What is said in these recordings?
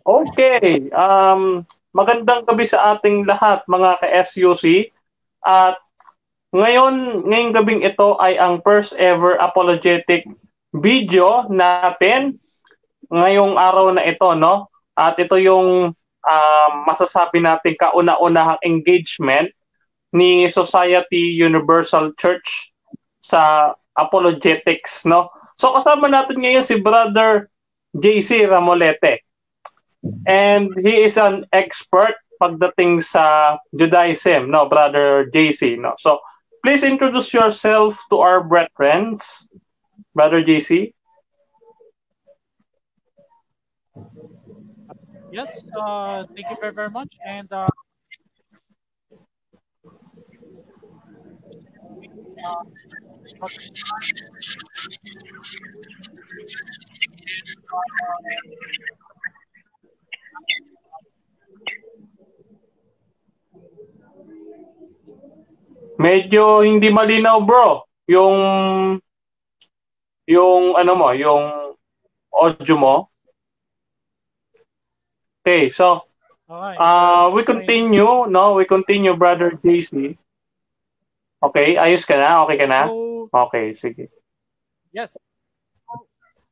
Okay. Magandang gabi sa ating lahat mga ka-SUC. At ngayong gabing ito ay ang first ever apologetic video natin ngayong araw na ito, no? At ito yung masasabi natin kauna-unahang engagement ni Society Universal Church sa apologetics, no? So kasama natin ngayon si Brother JC Ramolete. And he is an expert pagdating sa Judaism, no, Brother JC, no. So, please introduce yourself to our brethren, Brother JC. Yes, thank you very much. And Medyo hindi malinaw, bro. Yung ano mo, yung audio mo. Okay, so we continue, no? We continue, Brother JC. Okay, ayos ka na? Okay ka na? so, Okay, sige. yes.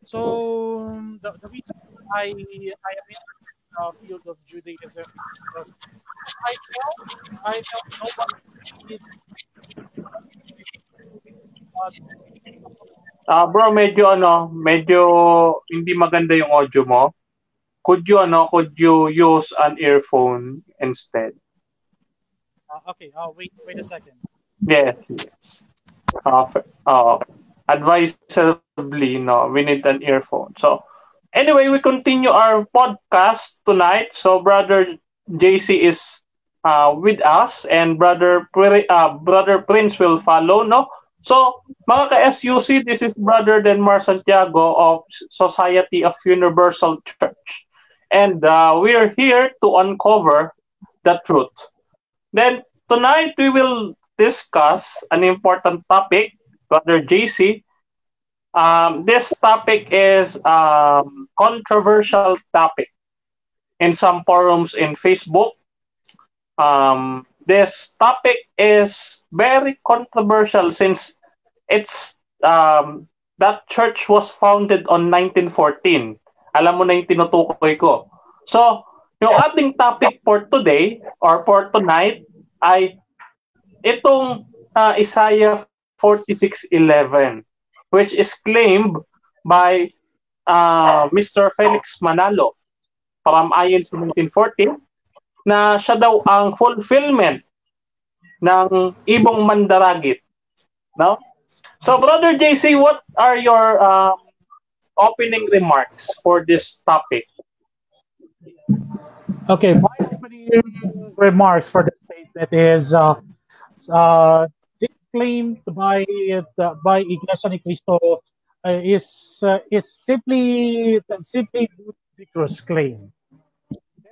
So the reason I am interested in the field of Judaism because I felt nobody did Bro, medyo hindi maganda yung audio mo. Could you use an earphone instead? okay, wait a second. Yes. Okay. Advisably, no, we need an earphone. So, anyway, we continue our podcast tonight. So, Brother JC is with us and Brother Prince will follow, no? So, mga ka-SUC, this is Brother Denmar Santiago of Society of Universal Church. And we are here to uncover the truth. Then, tonight we will discuss an important topic, Brother JC. This topic is controversial topic in some forums in Facebook. This topic is very controversial since it's that church was founded on 1914. Alam mo na yung tinutukoy ko. So, yung ating topic for today or for tonight ay itong Isaiah 46:11, which is claimed by Mr. Felix Manalo from INC 1914 na siya daw ang fulfillment ng ibong mandaragit. No? So, Brother JC, what are your opening remarks for this topic? Okay, my opening remarks for the statement is this claim by Iglesia ni Cristo is simply ludicrous claim.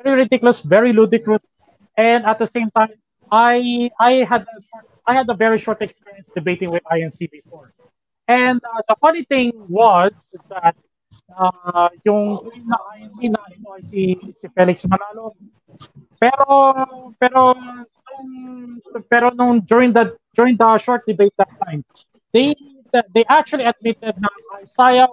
Very ridiculous, very ludicrous, and at the same time, I had a very short experience debating with INC before, and the funny thing was that yung claim na INC na ito ay si Felix Manalo, pero nung during the short debate that time, they actually admitted that Isaiah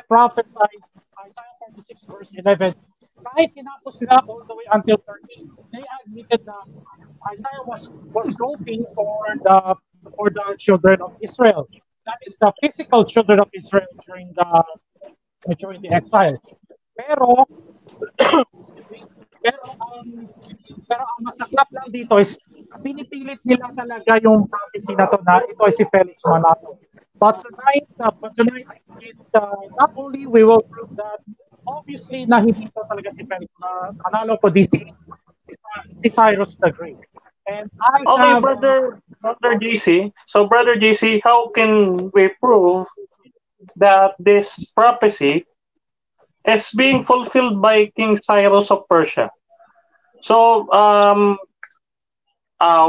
prophesied Isaiah 46 verse 11. Kahit tinapos nila all the way until 13, they admitted that Isaiah was hoping for the children of Israel. That is the physical children of Israel during the exile. Pero ang masaklap lang dito is pinipilit nila talaga yung prophecy na to na ito ay si Felix Manalo. But tonight, not only we will prove that obviously na hindi ito talaga si Felix Manalo, kundi si Cyrus the Great. And Brother JC. So, Brother JC, how can we prove that this prophecy is being fulfilled by King Cyrus of Persia? So,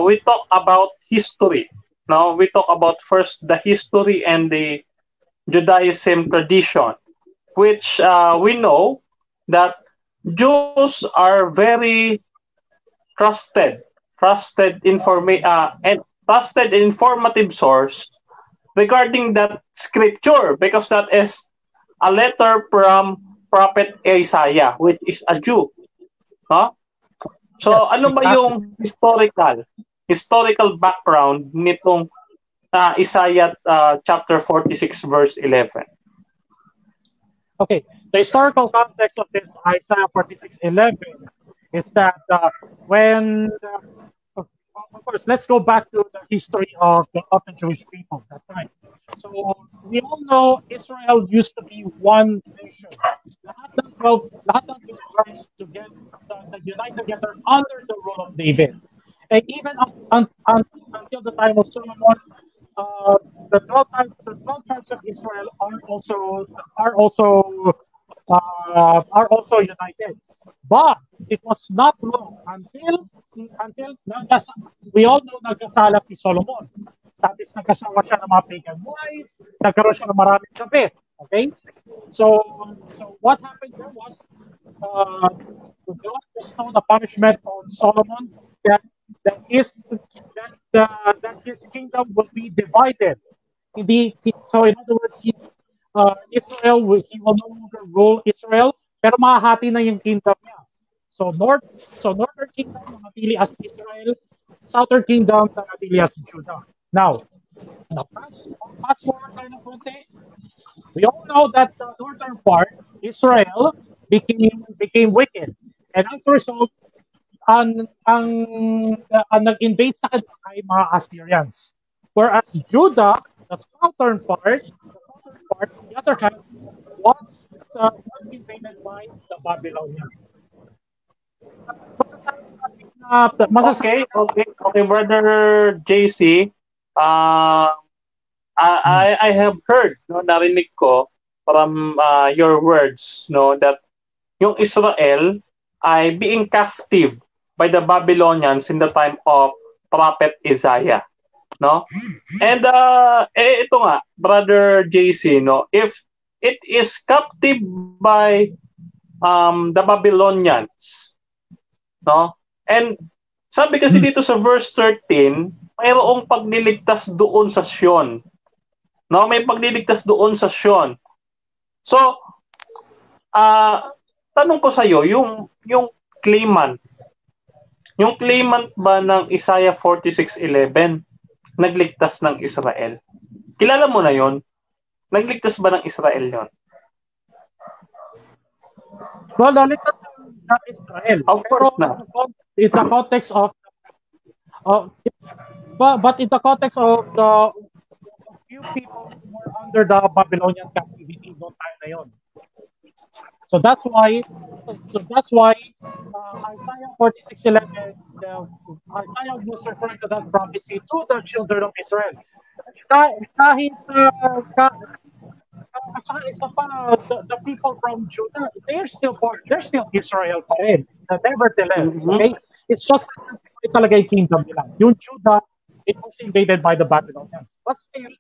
we talk about history. Now, we talk about first the history and the Judaism tradition, which we know that Jews are very trusted, and trusted and informative source regarding that scripture because that is a letter from Prophet Isaiah, which is a Jew. Huh? So Yes, ano ba exactly. yung historical background nitong Isaiah chapter 46 verse 11? Okay, the historical context of this Isaiah 46:11 is that when, of course, let's go back to the history of the Jewish people at that time. So we all know Israel used to be one nation. Lahat ng 12 tribes together, unite together under the rule of David. And even until the time of Solomon, uh, the 12 tribes of Israel are also are also united. But it was not long until we all know nagkasala si Solomon. Tapos nagkasawa siya ng mga pagan wives, nagkaroon siya ng maraming gabi. Okay? So what happened there was God bestowed a punishment on Solomon that that his kingdom will be divided. So in other words, he will no longer rule Israel, pero mahahati na yung kingdom niya. So northern kingdom manatili as Israel, southern kingdom manatili as Judah. Now fast forward tayo ng konti. We all know that the northern part, Israel, became wicked. And as a result, ang nag-invade sa kanila ay mga Assyrians. Whereas Judah, the southern part, on the other hand, was invaded by the Babylonians. Okay, brother JC. I have heard, no, narinig ko from your words, no, that yung Israel ay being captive by the Babylonians in the time of Prophet Isaiah, no? And ito nga, brother JC, no, if it is captive by the Babylonians, no? And sabi kasi dito sa verse 13, mayroong pagliligtas doon sa Sion. No, may pagliligtas doon sa Sion. So, tanong ko sa iyo, yung claimant ba ng Isaiah 46:11 nagligtas ng Israel? Kilala mo na 'yon? Nagligtas ba ng Israel 'yon? Well, nagligtas ng Israel. Of course na. In the context of but in the context of the few people who were under the Babylonian captivity noong time na yon. So that's why Isaiah 46:11, Isaiah was referring to that prophecy to the children of Israel. Kahit at saka isa pa, the people from Judah, they're still Israel pa rin. Nevertheless, okay? It's just that talaga yung kingdom nila. Yung Judah, it was invaded by the Babylonians. But still,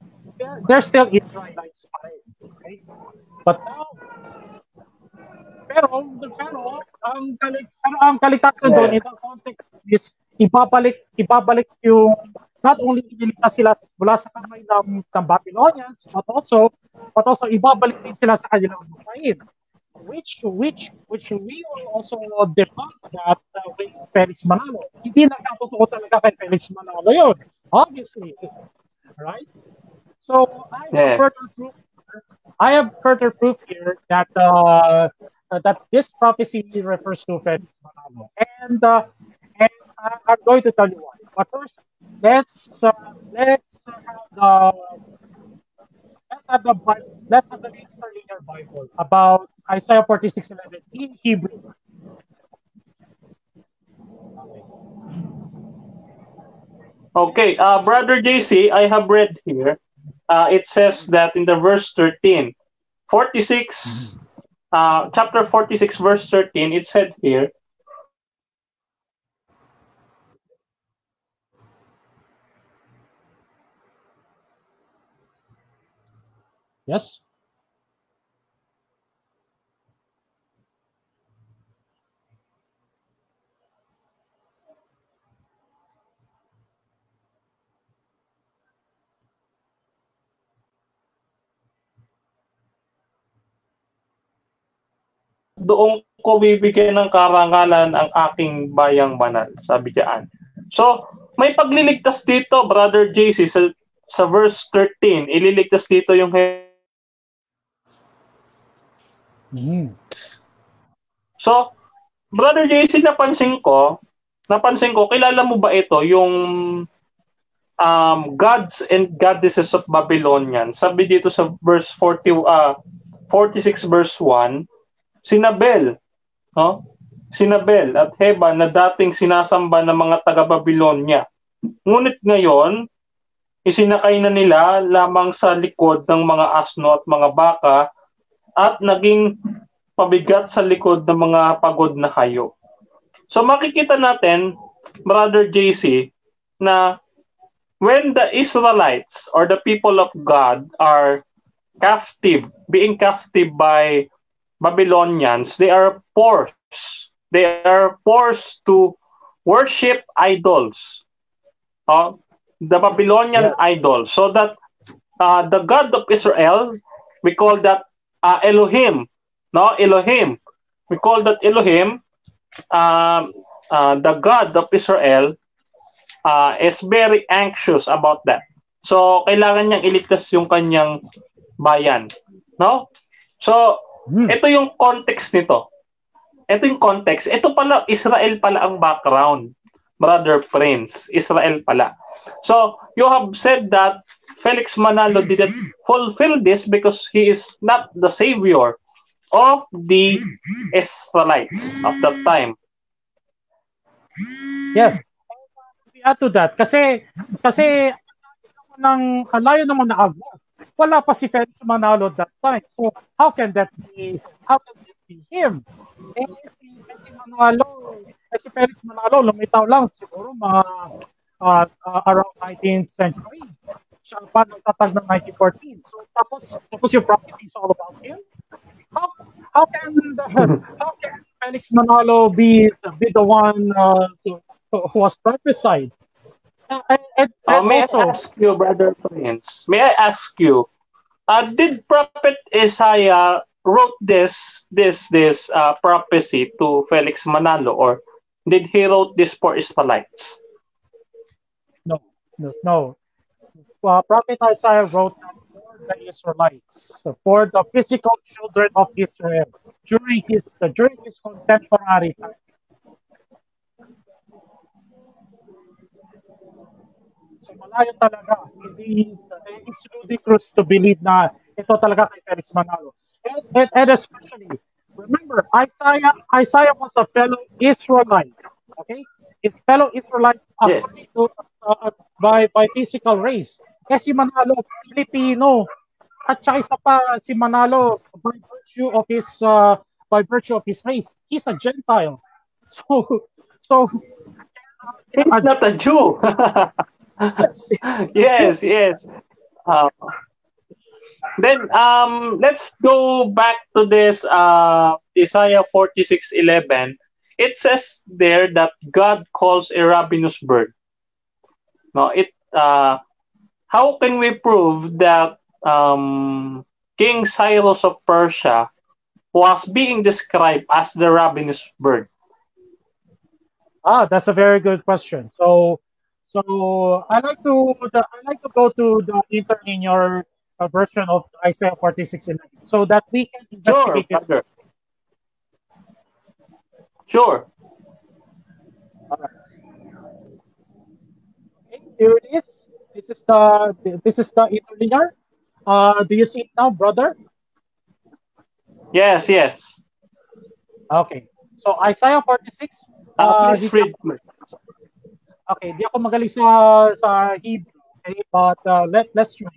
they're still Israelites pa rin. Okay? But now, pero ang kaligtasan doon in the context is ibabalik yung not only ililigtas sila mula sa kamay ng Babylonians, but also ibabalik din sila sa kanilang lupain. Which we will also debunk that with Felix Manalo. Hindi nakatotoo talaga kay Felix Manalo yun. Obviously. Right? So, I have further proof here that this prophecy refers to Felix Manalo. And I'm going to tell you why. But first, let's have the interlinear Bible about Isaiah 46:11 in Hebrew. Okay, brother JC, I have read here. It says that in the verse 13, 46, chapter 46, verse 13, it said here, Yes. doon ko bibigyan ng karangalan ang aking bayang banal, sabi diyan. So, may pagliligtas dito, Brother JC, sa verse 13. Ililigtas dito yung So, Brother JC, napansin ko, kilala mo ba ito, yung gods and goddesses of Babylonian? Sabi dito sa verse 46 verse 1, Sinabel, no? Sinabel at Heba na dating sinasamba ng mga taga-Babylonia. Ngunit ngayon, isinakay na nila lamang sa likod ng mga asno at mga baka at naging pabigat sa likod ng mga pagod na hayop. So makikita natin, Brother JC, na when the Israelites or the people of God are being captive by Babylonians, they are forced to worship idols. The Babylonian idols. So that the God of Israel, we call that Elohim. No, Elohim. We call that Elohim. The God of Israel is very anxious about that. So, kailangan niyang iligtas yung kanyang bayan. No? So, ito yung context nito. Ito yung context. Ito pala, Israel pala ang background. Brother Prince, Israel pala. So, you have said that Felix Manalo didn't fulfill this because he is not the savior of the Israelites of that time. Yes. Add to that, kasi layo naman na agad. Wala pa si Felix Manalo that time. So, how can that be him? Si Felix Manalo, lumitaw lang siguro mga around 19th century. Siya pa nagtatag ng 1914. So, tapos yung prophecy is all about him. How can Felix Manalo be the one who was prophesied? May I ask you, Brother Prince? May I ask you? Did Prophet Isaiah wrote this prophecy to Felix Manalo, or did he wrote this for Israelites? No. Prophet Isaiah wrote that for the Israelites, so for the physical children of Israel during his contemporary time. So malayo talaga. It's ludicrous to believe na ito talaga kay Felix Manalo. And especially, remember, Isaiah was a fellow Israelite. Okay? His fellow Israelite Yes. by physical race. Si Manalo, Filipino. At saka isa pa, si Manalo, by virtue of his race, he's a Gentile. So he's not a Jew. Yes. Then let's go back to this Isaiah 46:11. It says there that God calls a ravenous bird. No, how can we prove that King Cyrus of Persia was being described as the ravenous bird? That's a very good question. So I like to go to the interlinear version of Isaiah 46:11 so that we can investigate this. Sure. All right. Okay, here it is. This is the interlinear. Do you see it now, brother? Yes. Okay. So Isaiah 46. Please read. Okay, di ako magaling sa Hebrew. Okay, but let's try.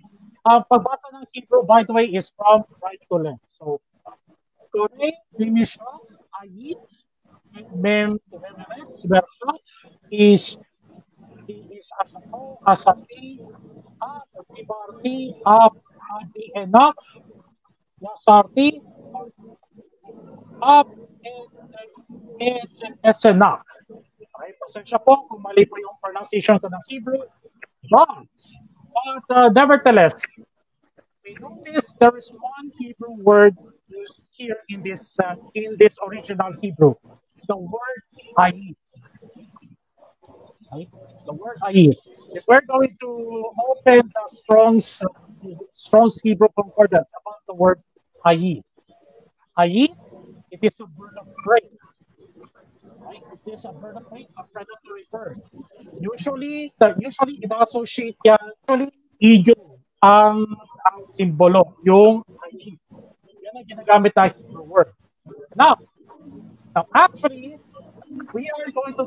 Pagbasa ng Hebrew, by the way, is from right to left. So, Koreh, Bimishah, Ayit, Mem, Memes, Bershot, is Asato, Asati, Tibarti, Adi Enak, Nasarti, Esenak. Okay, pasensya po kung mali po yung pronunciation ko ng Hebrew. But nevertheless, we notice there is one Hebrew word used here in this original Hebrew, the word Ayi. Okay? The word Ayi. If we're going to open the Strong's Hebrew Concordance about the word Ayi, Ayi, it is a bird of prey. Right? It is a bird of prey, a predatory bird. Usually ina-associate yan, usually eagle ang simbolo, yung Ayi. Yan ang ginagamit na Hebrew word. Now actually, we are now going to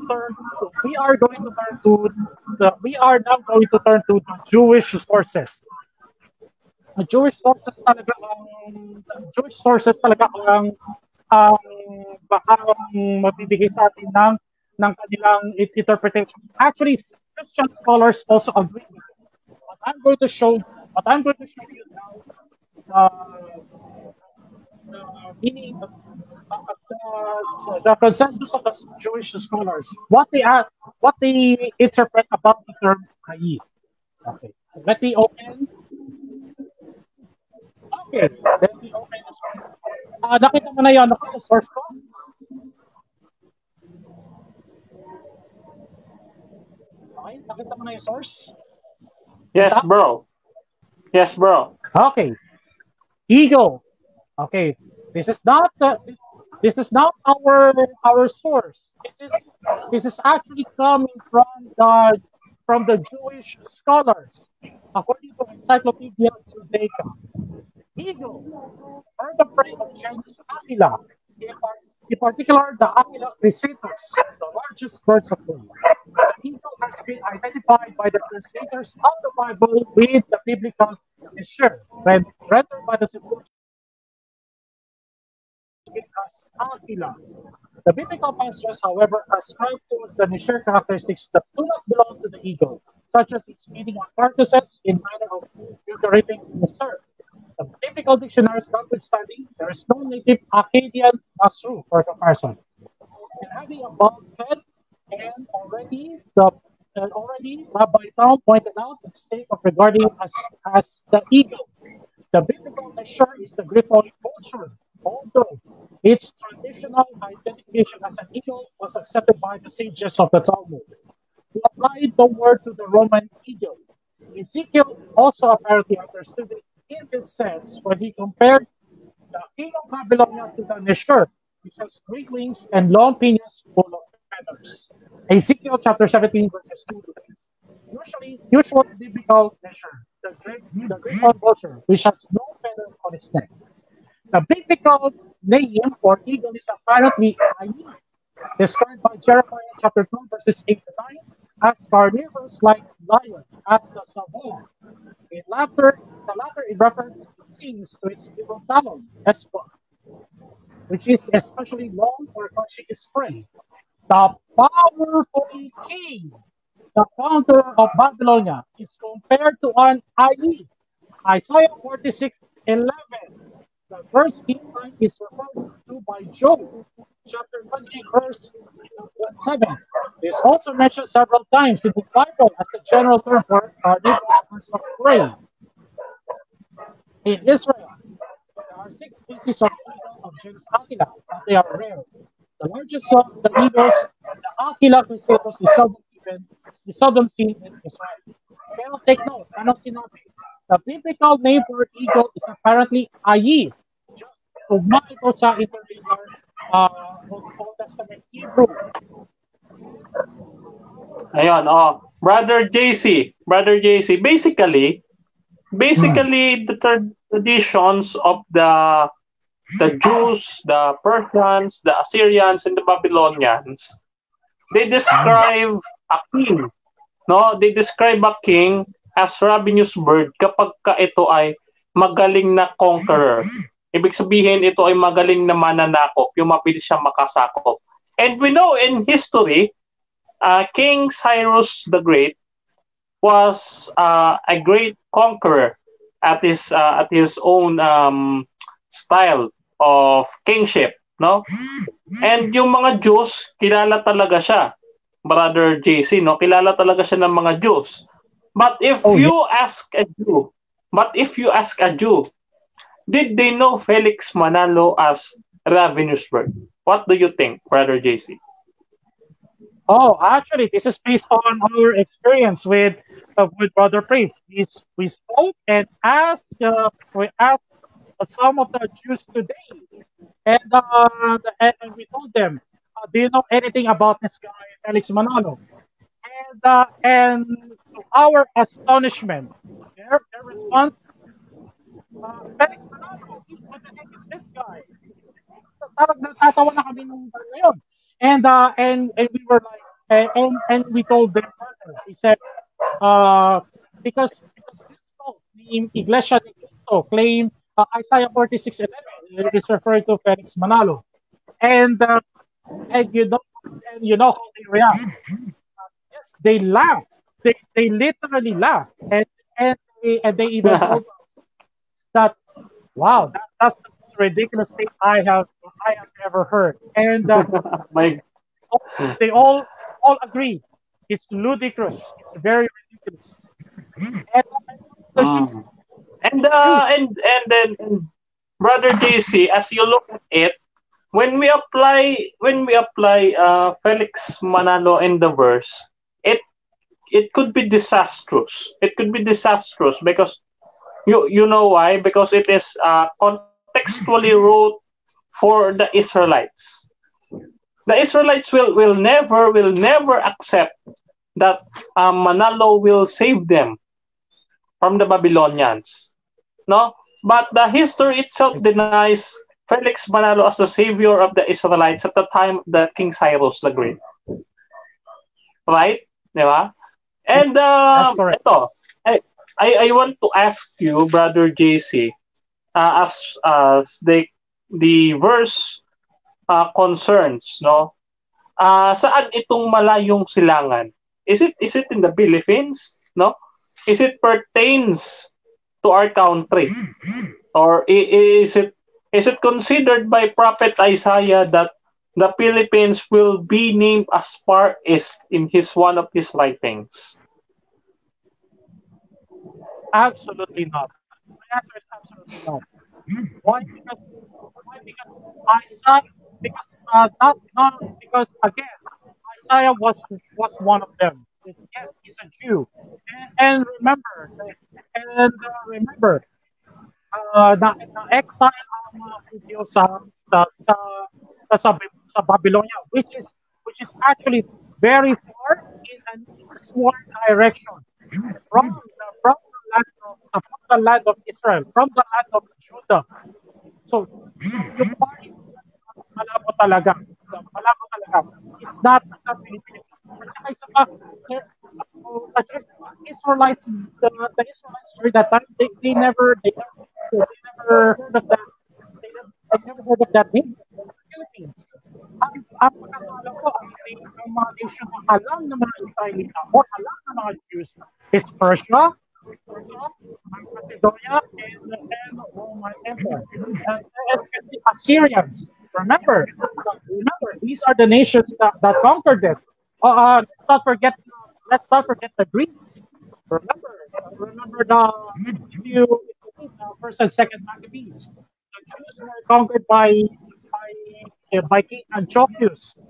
turn to the Jewish sources. The Jewish sources talaga ang mabibigay sa atin ng kanilang interpretation. Actually, Christian scholars also agree with this. What I'm going to show you now, the meaning of the consensus of the Jewish scholars, what they interpret about the term Ayi. Okay, so let me open. Okay, let me open the source. Nakita mo na yun, yung source ko? Okay, nakita mo na yung source? Yes, bro. Yes, bro. Okay. Eagle. Okay. This is not our source. This is actually coming from the Jewish scholars, according to Encyclopedia Judaica. Eagle, bird of prey of genus Aquila, in particular the Aquila crescentus, the largest birds of prey. The eagle has been identified by the translators of the Bible with the biblical Nesher, rendered by the Septuagint as Aquila. The biblical passages, however, ascribe to the Nesher characteristics that do not belong to the eagle, such as its feeding on carcasses in manner of figurating Nesher. The biblical dictionaries notwithstanding, there is no native Akkadian Nasru for comparison. And having a bald head, and already Rabbi Tom pointed out the mistake of regarding as the eagle. The biblical Nesher is the Griffon culture, although its traditional identification as an eagle was accepted by the sages of the Talmud, who applied the word to the Roman eagle. Ezekiel also apparently understood it in this sense when he compared the king of Babylonia to the Nesher, which has great wings and long pinions full of feathers. Ezekiel chapter 17, verses 2 to 3. Usual biblical Nesher, the Griffon vulture, which has no feather on its neck. The biblical name for eagle is apparently Ayi, described by Jeremiah chapter 2, verses 8 to 9, as carnivorous like lion, as the Savon. The latter in reference sings to its evil talon, Espa, which is especially long for catching its prey. The powerful king, the founder of Babylonia, is compared to an Ayi. Isaiah 46:11. The first insight is referred to by Job, chapter 20, verse 7. This also mentioned several times in the Bible as the general term for carnivorous birds of prey. In Israel, there are 6 species of eagle of genus Aquila, but they are rare. The largest of the eagles, the Aquila crescentus, is seldom seen in Israel. Pero take note, anong sinabi? The biblical name for eagle is apparently Ayi. Ugma ito sa interlinear Old Testament Hebrew. Ayun, Brother JC, basically the traditions of the Jews, the Persians, the Assyrians, and the Babylonians, they describe a king, no? They describe a king as ravenous bird kapag ito ay magaling na conqueror. Ibig sabihin, ito ay magaling na mananakop, yung mabilis siya makasakop. And we know in history, King Cyrus the Great was a great conqueror at his own style of kingship, no? And yung mga Jews, kilala talaga siya, Brother JC, no? Kilala talaga siya ng mga Jews. But if you ask a Jew, did they know Felix Manalo as Ravensburg? What do you think, Brother JC? Oh, actually, this is based on our experience with Brother Priest. We spoke and asked we asked some of the Jews today, and we told them, "Do you know anything about this guy, Felix Manalo?" And to our astonishment, their response, Felix Manalo, what the heck is this guy? Parang natatawa na kami nung time na yun. And we were like, and we told them further. We said, because this cult named Iglesia de Cristo claim Isaiah 46:11 is referred to Felix Manalo, and uh, and you know how they react. Yes, they laugh. They literally laugh, and they even told us that, wow, that's the most ridiculous thing I have ever heard. And My they all agree it's ludicrous. It's very ridiculous. And the Jews, mm. And the Jews, then Brother JC, as you look at it, when we apply Felix Manalo in the verse, it it could be disastrous. It could be disastrous because you know why? Because it is contextually wrote for the Israelites. The Israelites will never accept that Manalo will save them from the Babylonians. No, but the history itself denies Felix Manalo as the savior of the Israelites at the time of the King Cyrus the Great. Right? Di ba? And that's correct. ito, I want to ask you, Brother JC, as the verse concerns, no? Saan itong malayong silangan? Is it in the Philippines, no? Is it pertains to our country, or is it considered by Prophet Isaiah that the Philippines will be named as Far East in his one of his writings? Absolutely not. My answer is absolutely not. Why? Isaiah, because not because again, Isaiah was one of them. Yes, he's a Jew, and remember, na exile ang mga Hudyo sa Babylonia, which is actually very far in an eastward direction from the land of Israel, from the land of Judah. So yung Far East malabo talaga. Malabo talaga. It's not sa Philippines. At saka isa pa, there- at saka isa pa, the Israelites during that time, they never heard of that. They never heard of that name, Philippines. Ang pagkakaalam ko, ang mga nation na alam ng mga Israelita or alam ng mga Jews is Persia, Macedonia, and Roman Empire. And the Assyrians. Remember, these are the nations that conquered it. Let's not forget. Let's not forget the Greeks. Remember if you read First and Second Maccabees, the Jews were conquered by King Antiochus.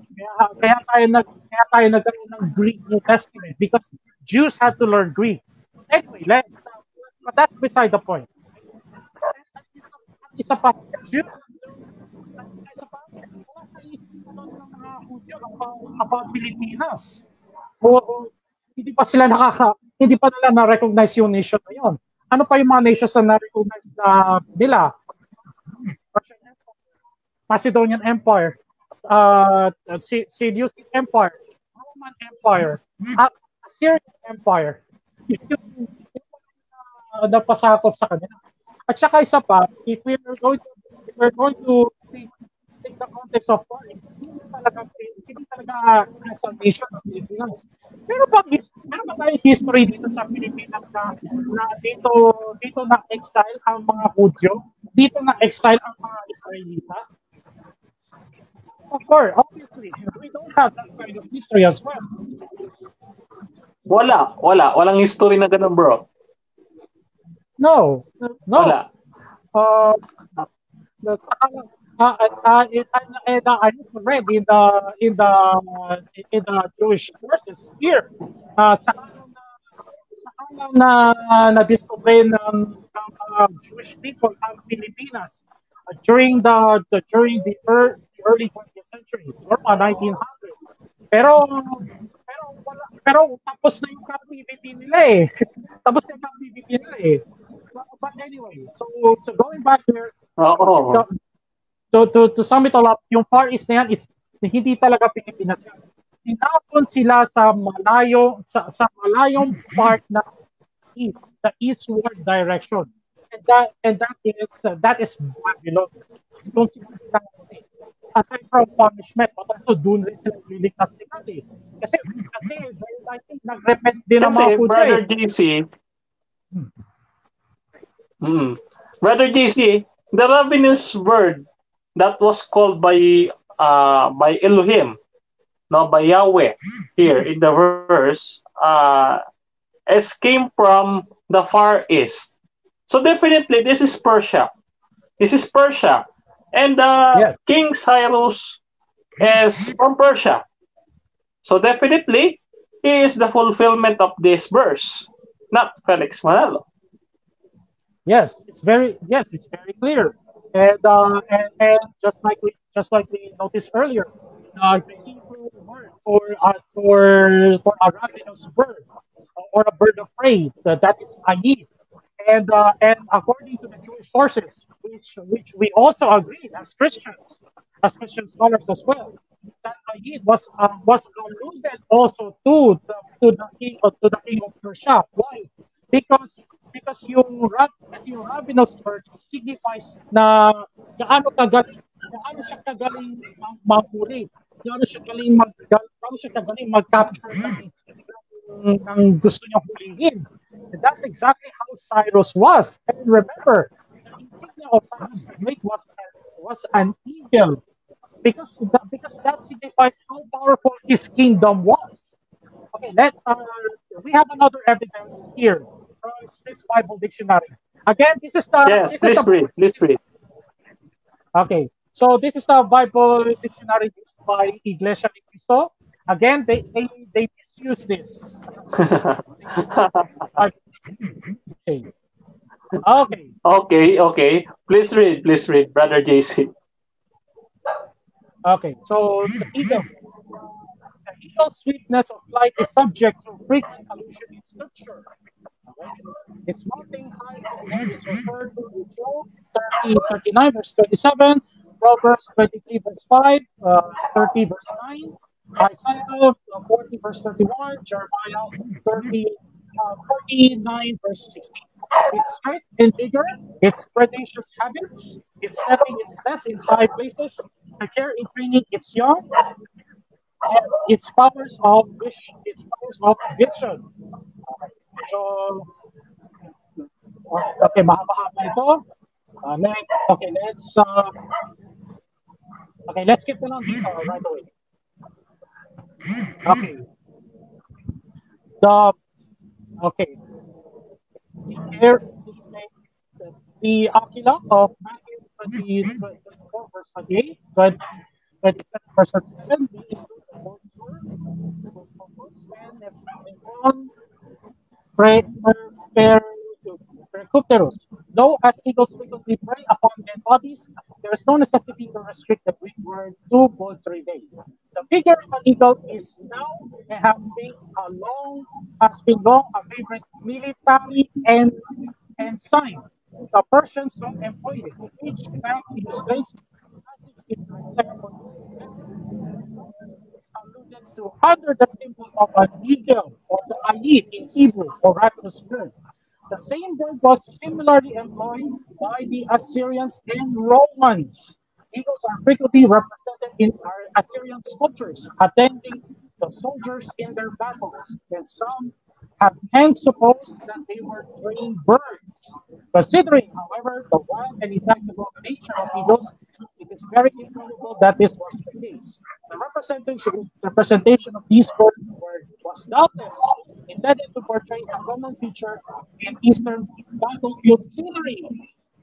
Kaya tayo nagkaroon ng Greek New Testament because Jews had to learn Greek. Anyway, but that's beside the point. Isa pa, Jews, isa pa, wala sa isip ng mga Hudyo about Pilipinas. O hindi pa hindi pa nila na-recognize yung nation na yun. Ano pa yung mga nations na na-recognize nila? Russian Empire, Macedonian Empire, Seleucid Empire, Roman Empire, Assyrian Empire. Yung napasakop sa kanila. At saka isa pa, if we're going to take the context of foreigners, hindi talaga nasa nation ng Pilipinas. Meron ba tayong history dito sa Pilipinas na dito na exile ang mga Hudyo? Dito na exile ang mga Israelita? Of course, obviously, we don't have that kind of history as well. Walang history na ganun, bro. No. Wala. Uh, that's, I also read in the Jewish sources here, saka na na-discover ng Jewish people ang Pilipinas during the early 20th century or 1900s. Pero tapos na yung captivity nila eh. Tapos na yung captivity nila eh. But anyway, so going back here, Oo. to sum it all up, yung Far East na yan is hindi talaga Pilipinas yan. Tinapon sila sa malayong part na east, the eastward direction. And that is Babylon. Doon sila tinapon eh. Aside from punishment, but also doon rin sila liligtas nila eh. Kasi I think nag-repent din ang mga Kasi, Hudyo Brother eh. GC, Brother GC, the ravenous bird that was called by Elohim, no, by Yahweh here in the verse, came from the Far East. So definitely, this is Persia. This is Persia, and Yes. King Cyrus is from Persia. So definitely, he is the fulfillment of this verse, not Felix Manalo. Yes, it's very clear, and just like we noticed earlier, the Hebrew word for a ravenous bird or a bird of prey that is ayid, and according to the Jewish sources, which we also agree as Christian scholars as well, that ayid was alluded also to the king of Persia. Why? Because kasi yung ravenous bird signifies na gaano siya kagaling manghuli, gaano siya kagaling mag-capture ng gusto niyang hulihin. And that's exactly how Cyrus was. And remember, the insignia of Cyrus the Great was an eagle, because that signifies how powerful his kingdom was. Okay, we have another evidence here from Smith's Bible Dictionary. Again, Yes, please read. Please read. Okay, so this is the Bible Dictionary used by Iglesia ni Cristo. Again, they misuse this. Okay. Okay. Please read, Brother JC. Okay, so the eagle's sweetness of flight is subject to frequent allusion in Scripture. Okay? Its mounting high in the air is referred to in Job 39 verse 27, Proverbs 23 verse 5, 30 verse 9, Isaiah 40 verse 31, Jeremiah 49 verse 16. Its strength and vigor, its predaceous habits, its setting its nest in high places, the care in training its young, and its powers of vision. So, okay, mahaba-haba ito. Let's skip the long dito right away. Okay. The Aquila of Matthew 24 verse 28, 27 verse 37, we include the Lord's word, Percupterus. Though as eagles frequently prey upon dead bodies, there is no necessity to restrict the Greek word to Bolteridae. The figure of an eagle is now and has been long a favorite military and sign. The Persians so employed it, which fact illustrates the passage in Isaiah 46. It's alluded to under the symbol of an eagle or the ayid in Hebrew or ravenous bird. The same word was similarly employed by the Assyrians and Romans. Eagles are frequently represented in Assyrian sculptures, attending the soldiers in their battles, and some have hence supposed that they were trained birds. Considering, however, the wild and intractable nature of eagles, it is very improbable that this was the case. The representation of these birds was doubtless intended to portray a common feature in Eastern battlefield scenery.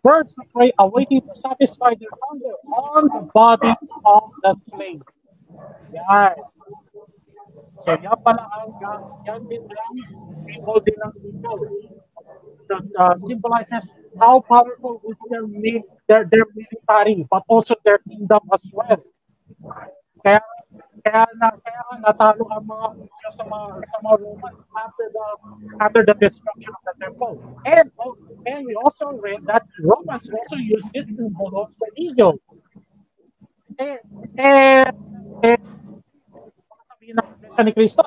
birds of prey awaiting to satisfy their hunger on the bodies of the slain. Yan. So yan pala yan din ang symbol din ng eagle. That symbolizes how powerful is their military, but also their kingdom as well. Kaya kaya natalo ang mga Hudyo sa mga Romans after the destruction of the temple. And we also read that Romans also used this symbol of the eagle. And, and sabihin ng Iglesia ni Cristo,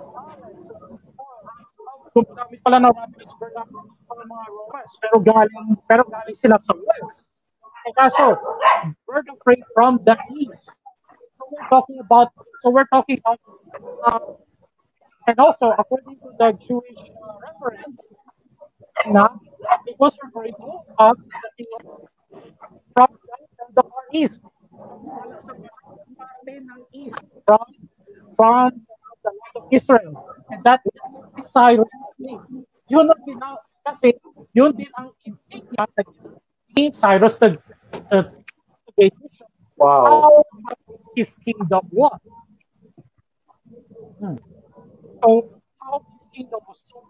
gumagamit pala ng rabbits bird ng mga Romans, pero galing sila sa west. E kaso, bird of prey from the east. So we're talking about and also according to the Jewish reference, na it was referring to from the far east, sa parte ng east, from the land of Israel, and that is si Cyrus the Great. Yun ang kasi yun din ang insignia ni Cyrus the Great. Wow. How his kingdom was. So how his kingdom was so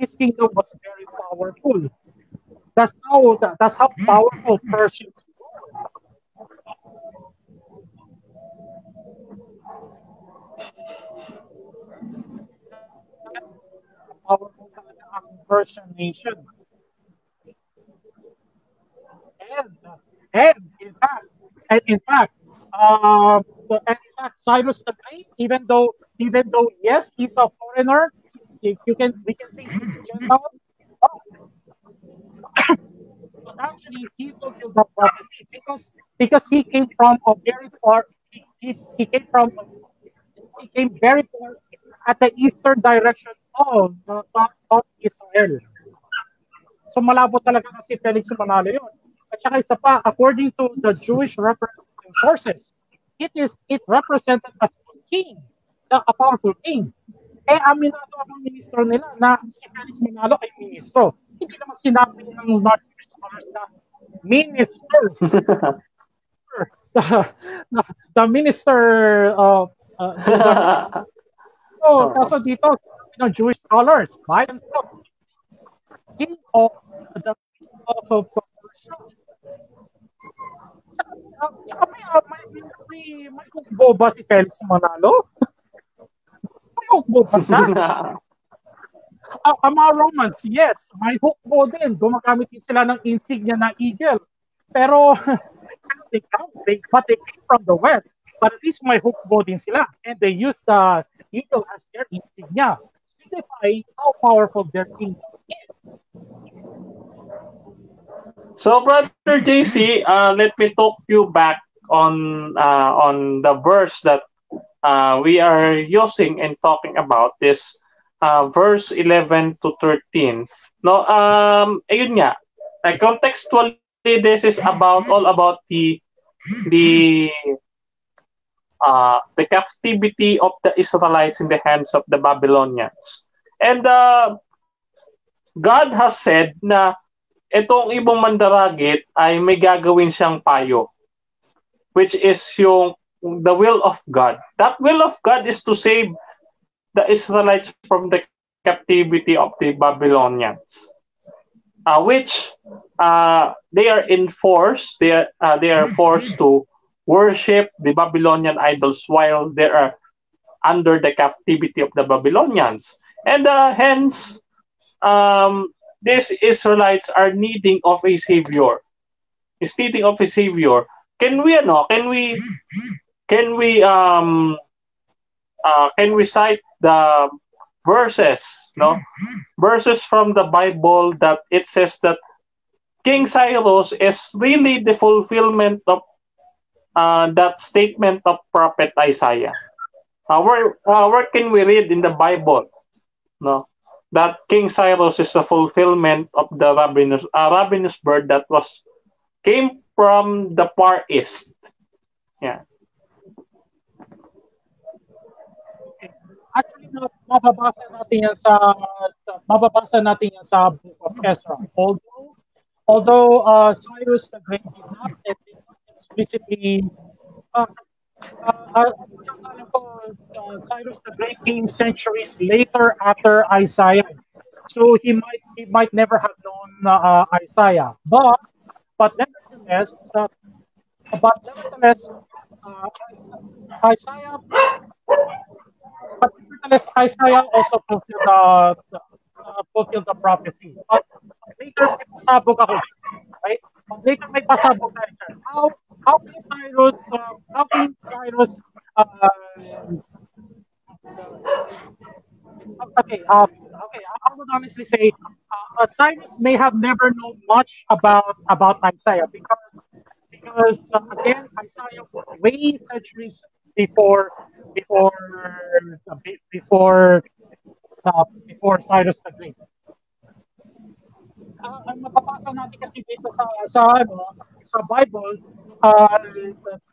his kingdom was very powerful. That's how powerful Persians were. Powerful talaga ang Persian nation. And in fact, Cyrus the Great, even though yes, he's a foreigner, we can see he's a Gentile. But actually, he fulfilled the prophecy because he came from a very far. He came very far at the eastern direction of Israel. So malabo talaga si Felix Manalo yun. At saka isa pa, according to the Jewish referencing sources, it represented as a king, a powerful king. Eh, aminado ang ministro nila na si Felix Manalo ay ministro. Hindi naman sinabi ng North-Jewish scholars na minister. the minister kaso dito ng Jewish scholars by themselves, king of the may hukbo ba si Felix Manalo? May hukbo ba siya? Ang mga Romans, yes, may hukbo din. Gumagamit din sila ng insignia na eagle. Pero they came from the west. But at least may hukbo din sila. And they use the eagle as their insignia, signifying how powerful their kingdom is. So, Brother JC, let me talk you back on the verse that we are using and talking about, this verse 11 to 13. No, ayun nga. Contextually, this is all about the captivity of the Israelites in the hands of the Babylonians. And God has said na itong ibang mandaragit ay may gagawin siyang payo, which is the will of God. That will of God is to save the Israelites from the captivity of the Babylonians, which they are enforced. They are forced to worship the Babylonian idols while they are under the captivity of the Babylonians, and hence these Israelites are needing of a savior. Is needing of a savior. Can we cite the verses, no? Verses from the Bible that it says that King Cyrus is really the fulfillment of that statement of Prophet Isaiah. Where can we read in the Bible, no, that King Cyrus is the fulfillment of the ravenous bird that came from the far east? Yeah. Actually, mababasa natin yan sa Book of Ezra. Although Cyrus the Great did not explicitly uh, pagkakalam ko, Cyrus the Great came centuries later after Isaiah. So he might never have known Isaiah. But nevertheless, uh, Isaiah Isaiah also fulfilled the prophecy. But later may pasabog ako, right? Later may pasabog tayo dyan. How can Cyrus I would honestly say Cyrus may have never known much about Isaiah because again Isaiah was way centuries before before before before Cyrus the Great. Ang mababasa natin kasi dito sa Bible,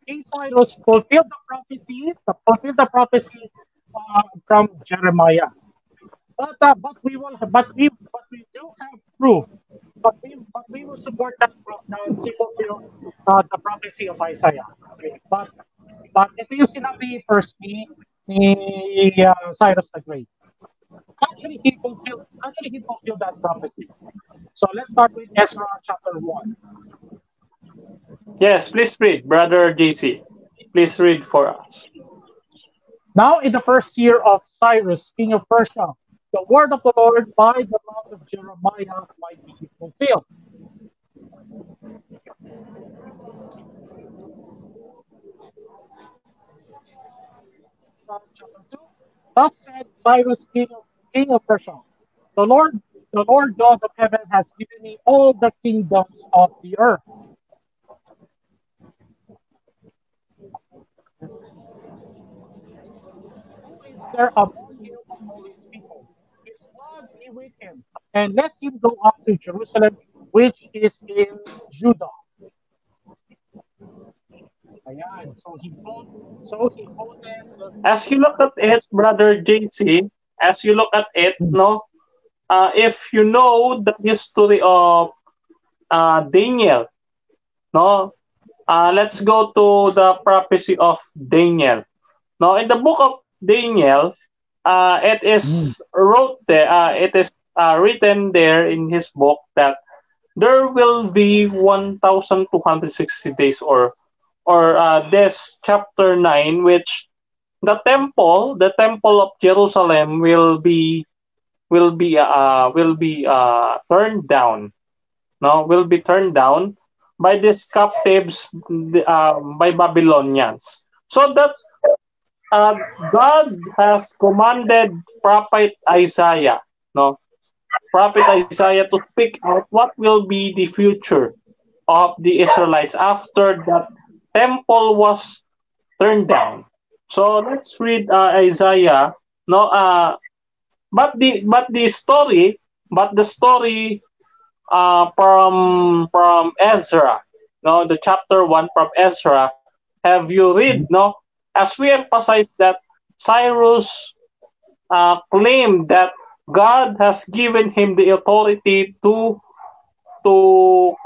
King Cyrus fulfilled the prophecy from Jeremiah. But we do have proof. But we will support that proof na he fulfilled the prophecy of Isaiah. Okay. But ito yung sinabi firstly ni Cyrus the Great. Actually, he fulfilled that prophecy. So let's start with Ezra chapter 1. Yes, please read, Brother JC. Please read for us. Now, in the first year of Cyrus, king of Persia, the word of the Lord by the mouth of Jeremiah might be fulfilled. Chapter 2. Thus said Cyrus, king of Persia, the Lord God of heaven has given me all the kingdoms of the earth. Who is there among you of all these people? His God be with him, and let him go up to Jerusalem, which is in Judah. Ayan. So he told them. As you look at it, Brother JC, as you look at it, no, if you know the history of Daniel, no, let's go to the prophecy of Daniel. Now, in the book of Daniel, it is written there in his book that there will be 1,260 days or this chapter 9, which the temple of Jerusalem will be turned down. No, will be turned down by these captives by Babylonians. So that God has commanded prophet Isaiah, no, prophet Isaiah to speak out what will be the future of the Israelites after that temple was turned down. So let's read Isaiah. No, but the story from Ezra. No, the chapter 1 from Ezra. Have you read? No, as we emphasize that Cyrus claimed that God has given him the authority to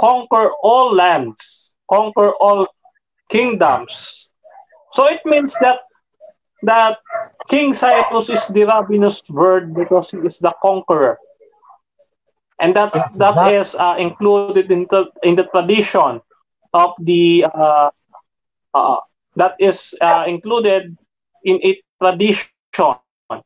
conquer all lands, conquer all kingdoms. So it means that King Cyrus is the ravenous bird because he is the conqueror, and that is included in the tradition of the that is included in a tradition ng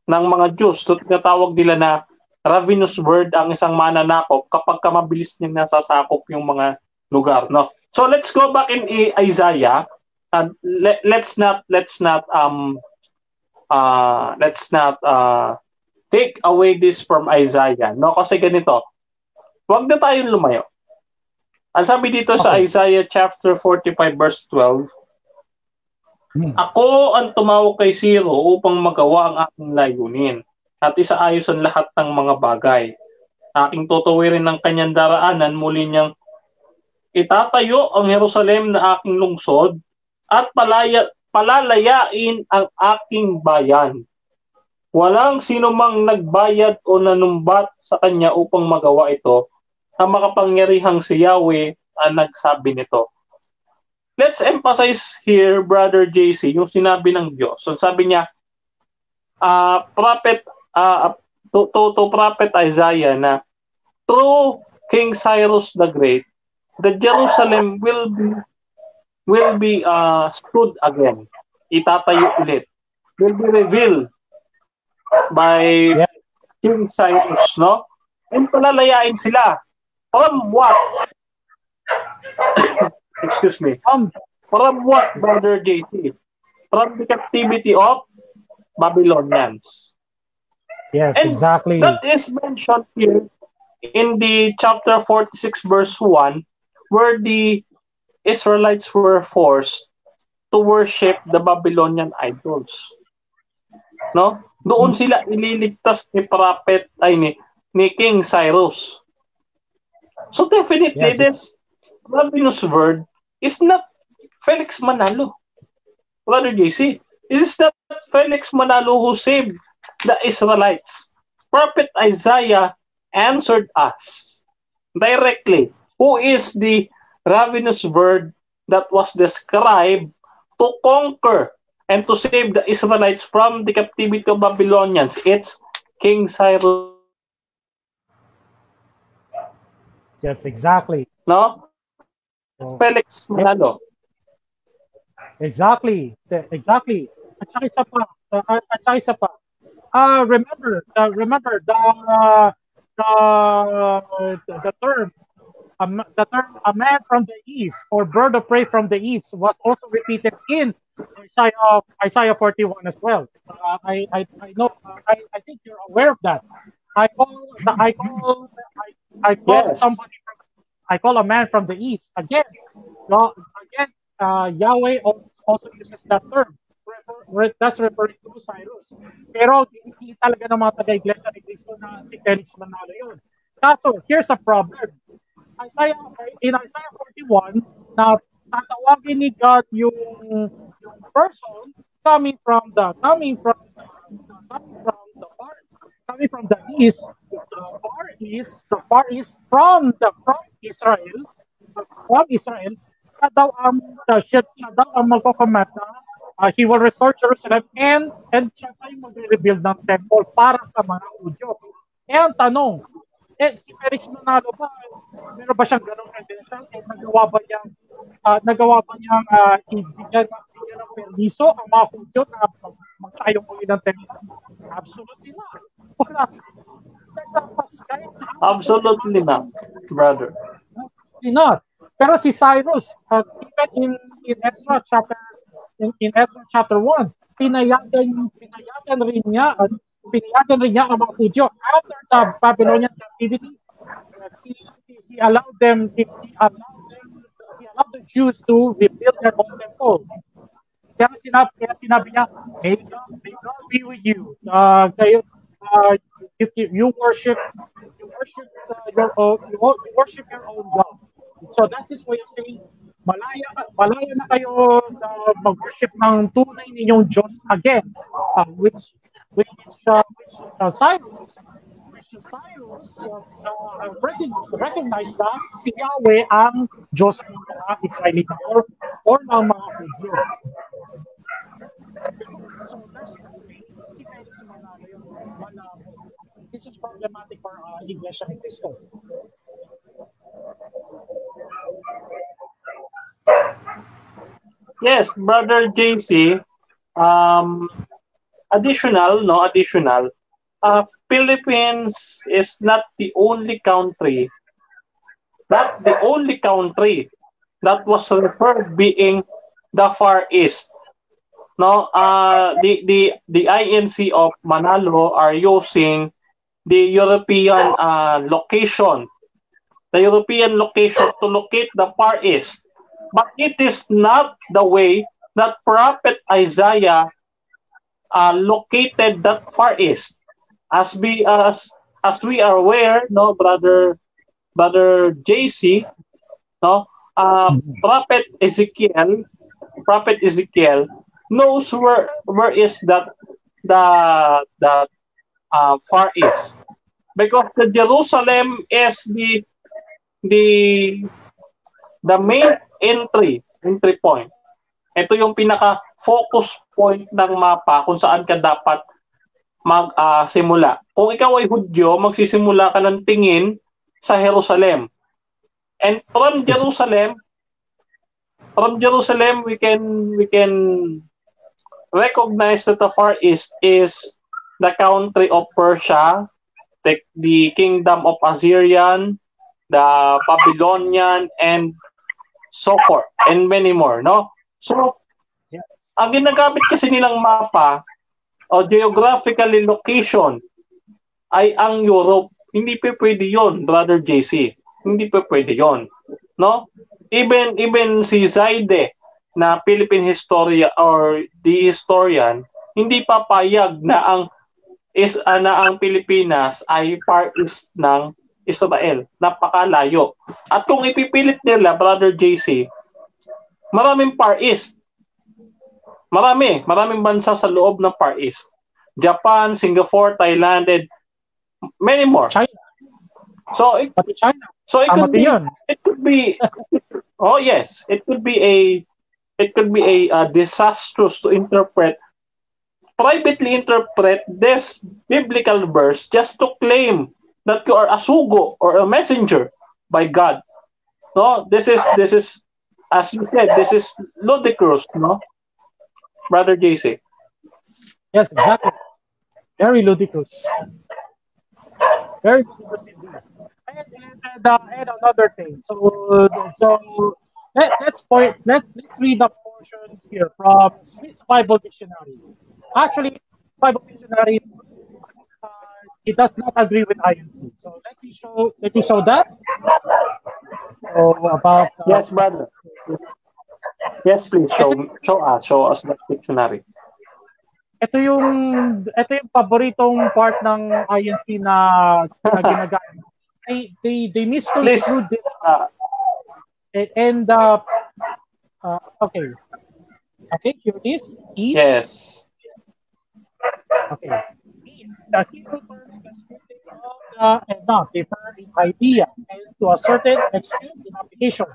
mga Diyos. So, tinatawag nila na ravenous bird ang isang mananakop kapag mabilis niya nasasakop yung mga lugar, no? So let's go back in Isaiah, and let's not take away this from Isaiah, no? Kasi ganito, wag na tayong lumayo. Ang sabi dito sa Isaiah chapter 45 verse 12, ako ang tumawag kay Ciro upang magawa ang aking layunin at isaayos ang lahat ng mga bagay. Aking tutuwirin ng kanyang daraanan, muli niyang itatayo ang Jerusalem na aking lungsod at palalayain ang aking bayan. walang sino mang nagbayad o nanumbat sa kanya upang magawa ito. Sa makapangyarihang si Yahweh ang nagsabi nito. Let's emphasize here, Brother JC, yung sinabi ng Diyos. So sabi niya, to Prophet Isaiah na through King Cyrus the Great, the Jerusalem will be stood again. Itatayo ulit. Will be revealed by King Cyrus, no? And palalayain sila. From what? Excuse me. From what, Brother JT? From the captivity of Babylonians. Yes, And exactly. that is mentioned here in the chapter 46, verse 1, where the Israelites were forced to worship the Babylonian idols. No? Doon sila ililigtas ni prophet ni King Cyrus. So definitely this ravenous word is not Felix Manalo. Brother JC, it is not Felix Manalo who saved the Israelites. Prophet Isaiah answered us directly. Who is the ravenous bird that was described to conquer and to save the Israelites from the captivity of Babylonians? It's King Cyrus. Yes, exactly. No? Felix Manalo. Exactly. Exactly. At saka isa pa. Remember the term a man from the east or bird of prey from the east was also repeated in Isaiah 41 as well. I know I think you're aware of that. I call Yes. somebody I call a man from the east. Again, Yahweh also uses that term. That's referring to Cyrus. Pero hindi talaga ng mga taga-iglesia ni Cristo na si Felix Manalo yun. Kaso, here's a problem. In Isaiah 41, na tatawagin ni God yung person coming from the east, the far east from Israel, siya daw ang magkocommand na he will restore Jerusalem and siya tayo mag-rebuild ng temple para sa mga Hudyo. Eh, ang tanong, si Felix Manalo ba, meron ba siyang ganong credential? Nagawa ba niyang ibigyan ng permiso ang mga Hudyo na magtayong muli ng temple? Absolutely not. Wala. Absolutely not, brother. Absolutely not. Pero si Cyrus, even in Ezra chapter 1, pinayagan rin niya ang mga Hudyo after the Babylonian captivity. He allowed the Jews to rebuild their own temple. Kaya sinabi niya, may God be with you. You worship your own God. So that's his way of saying, malaya na kayo na mag-worship ng tunay ninyong Diyos again, which Cyrus recognize na si Yahweh ang Diyos ng mga Israelita or ng mga Hudyo. So there's no way si Felix Manalo yung malabo. This is problematic for Iglesia ni Cristo. Yes, Brother JC, additional, Philippines is not the only country that was referred being the Far East. No, the INC of Manalo are using the European location to locate the Far East. But it is not the way that Prophet Isaiah located that Far East. As we are aware, no, brother JC, no, Prophet Ezekiel knows where is that the Far East, because the Jerusalem is the main entry point. Ito yung pinaka-focus point ng mapa kung saan ka dapat magsimula. Kung ikaw ay Hudyo, magsisimula ka ng tingin sa Jerusalem. And from Jerusalem, we can recognize that the Far East is the country of Persia, the kingdom of Assyrian, the Babylonian, and so forth, and many more, no? So, Yes. ang ginagamit kasi nilang mapa o geographically location ay ang Europe. Hindi pa pwede yon, Brother JC. Hindi pa pwede yon, no? Even si Zaide na Philippine historian or the historian, hindi papayag na ang Pilipinas ay part east ng Israel. Napakalayo. At kung ipipilit nila, Brother JC, maraming Far East. Maraming bansa sa loob ng Far East. Japan, Singapore, Thailand, and many more. China. So it Pati China. could Tama be yun. it could be oh yes, it could be a disastrous to privately interpret this biblical verse just to claim that you are a sugo or a messenger by God. No, this is as you said, this is ludicrous, no? Brother JC. Yes, exactly. Very ludicrous. Very ludicrous indeed. And another thing. So let's read a portion here from Smith's Bible Dictionary. Actually, Bible Dictionary it does not agree with INC. So let me show that. So about Yes, brother. Yes, please show us the dictionary. ito yung paboritong part ng INC na ginagamit. They misconstrued this and okay, here it is. Yes. Okay. The Hebrew terms descriptive of and not differ in idea and to a certain extent in application.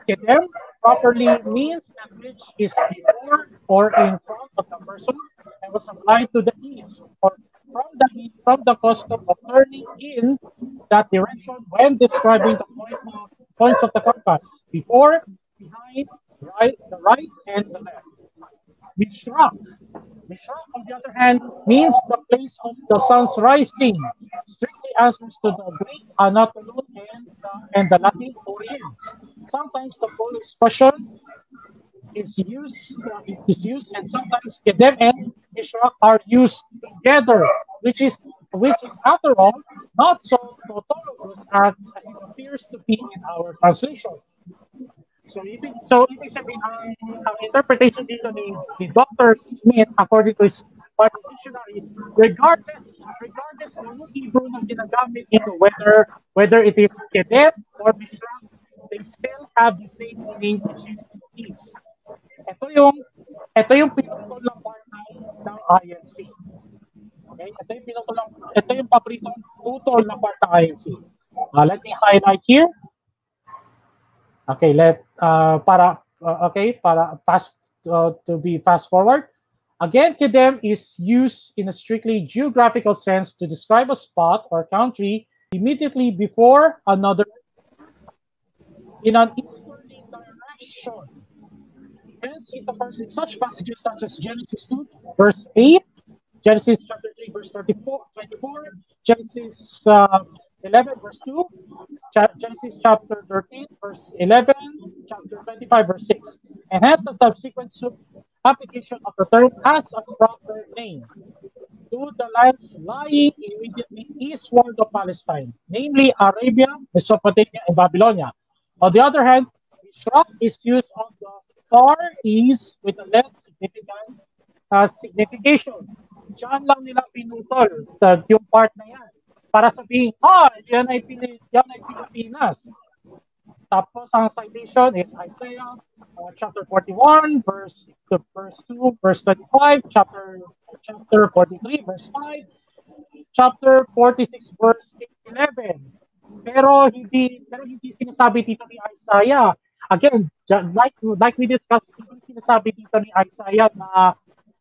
Kedem properly means that which is before or in front of the person and was applied to the east or from the custom of turning in that direction when describing the points of the compass, before, behind, the right, and the left. Mishraq, on the other hand, means the place of the sun's rising. Strictly answers to the Greek Anatolon and the Latin Orients. Sometimes the full expression is used, and sometimes Kedem and Mishraq are used together, which is after all not so tautologous as it appears to be in our translation. So ibig sabihin, ang interpretation dito ni Dr. Smith, according to his Bible Dictionary, regardless kung anong Hebrew na ginagamit dito, whether it is Kedem or Mishraq, they still have the same meaning, which is peace. Ito yung pinutol ng part ng INC. Okay? Ito yung paboritong tutol ng part ng INC. Let me highlight here. Okay, para to be fast forward. Again, Kedem is used in a strictly geographical sense to describe a spot or country immediately before another in an easterly direction. Hence, it occurs in such passages such as Genesis 2, verse 8, Genesis chapter 3, verse 24, Genesis 11, verse 2, Genesis chapter 13, verse 11, chapter 25, verse 6. And hence the subsequent application of the term has a proper name to the lands lying immediately eastward of Palestine, namely Arabia, Mesopotamia, and Babylonia. On the other hand, Mishraq is used on the Far East with a less significant signification. Diyan lang nila pinutol yung part na yan para sabihin, yan ay Pilipinas. Tapos ang citation is Isaiah chapter 41, verse 2, verse 25, chapter 43, verse 5, chapter 46, verse 11. Pero hindi sinasabi dito ni Isaiah. Again, like we discussed, hindi sinasabi dito ni Isaiah na,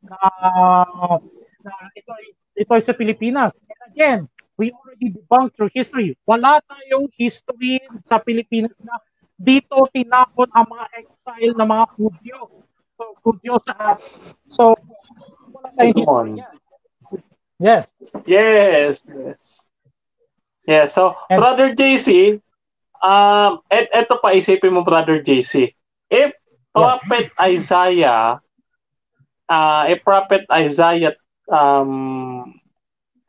na ito ay sa Pilipinas. And again, we already debunked through history. Wala tayong history sa Pilipinas na dito tinapon ang mga exile na mga Hudyo sa atin. So, wala tayong history yan. Yes. Yes. Yes. So, And, Brother JC, eto pa isipin mo, Brother JC. If Prophet Isaiah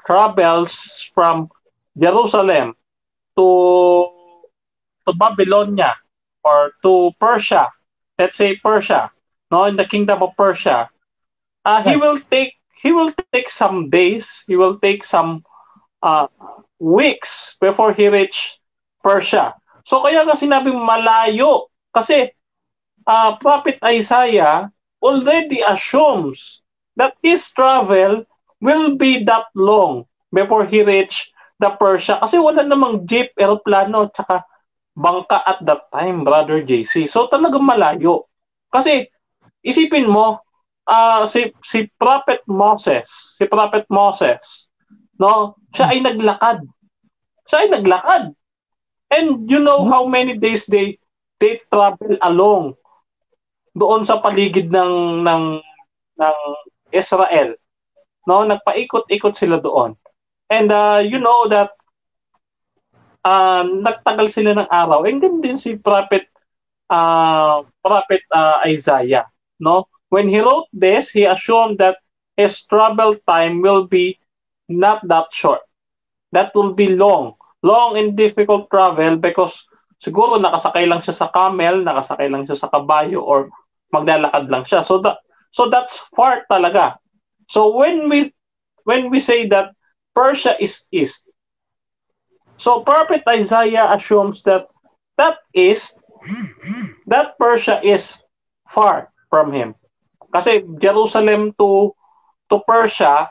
travels from Jerusalem to Babylonia or to Persia, let's say Persia, no, in the kingdom of Persia, he will take some days, he will take some weeks before he reach Persia. So kaya nga sinabing malayo kasi Prophet Isaiah already assumes that his travel will be that long before he reach the Persia kasi wala namang jeep, aeroplano, tsaka bangka at that time, Brother JC. So talagang malayo. Kasi isipin mo, si Prophet Moses, no? Siya ay naglakad. And you know how many days they travel along doon sa paligid ng Israel. No, nagpaikot-ikot sila doon. And you know that nagtagal sila ng araw. And then din si Prophet Isaiah, no? When he wrote this, he assumed that his travel time will be not that short. That will be long and difficult travel because siguro nakasakay lang siya sa camel, nakasakay lang siya sa kabayo, or maglalakad lang siya. So that's far talaga. So when we say that Persia is east, so Prophet Isaiah assumes that Persia is far from him. Kasi Jerusalem to Persia,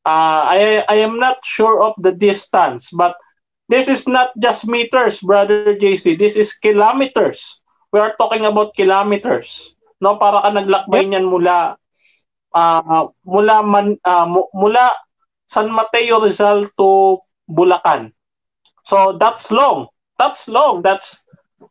I am not sure of the distance, but this is not just meters, Brother JC. This is kilometers. We are talking about kilometers. No, para ka naglakbay niyan mula San Mateo Rizal to Bulacan. So that's long. That's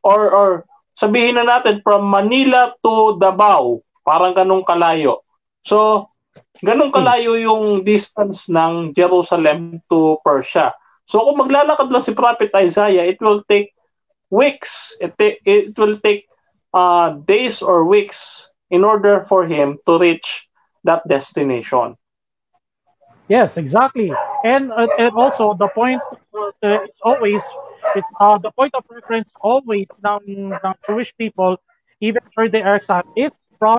or sabihin na natin from Manila to Davao, parang ganung kalayo. So ganun kalayo yung distance ng Jerusalem to Persia. So kung maglalakad lang si Prophet Isaiah, it will take weeks. It will take days or weeks in order for him to reach that destination. Yes, exactly. And also the point is always the point of reference always ng Jewish people, even during the exile, is from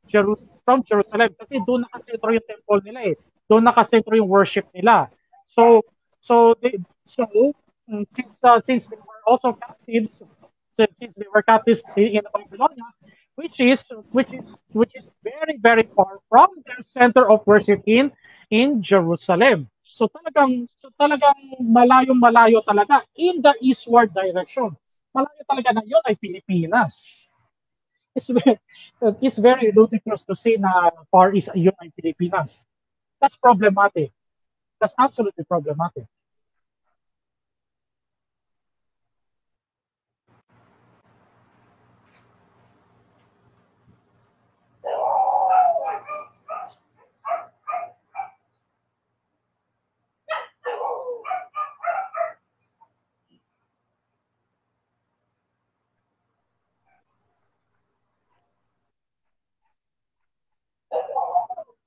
Jerusalem. Kasi doon nakasentro yung temple nila eh. Doon nakasentro yung worship nila. So since they were also captives, since they were captives in Babylonia, which is very very far from their center of worship in Jerusalem. So talagang malayo talaga in the eastward direction. Malayo talaga na yun ay Pilipinas. It's very ludicrous to say na far east yun ay Pilipinas. That's problematic. That's absolutely problematic.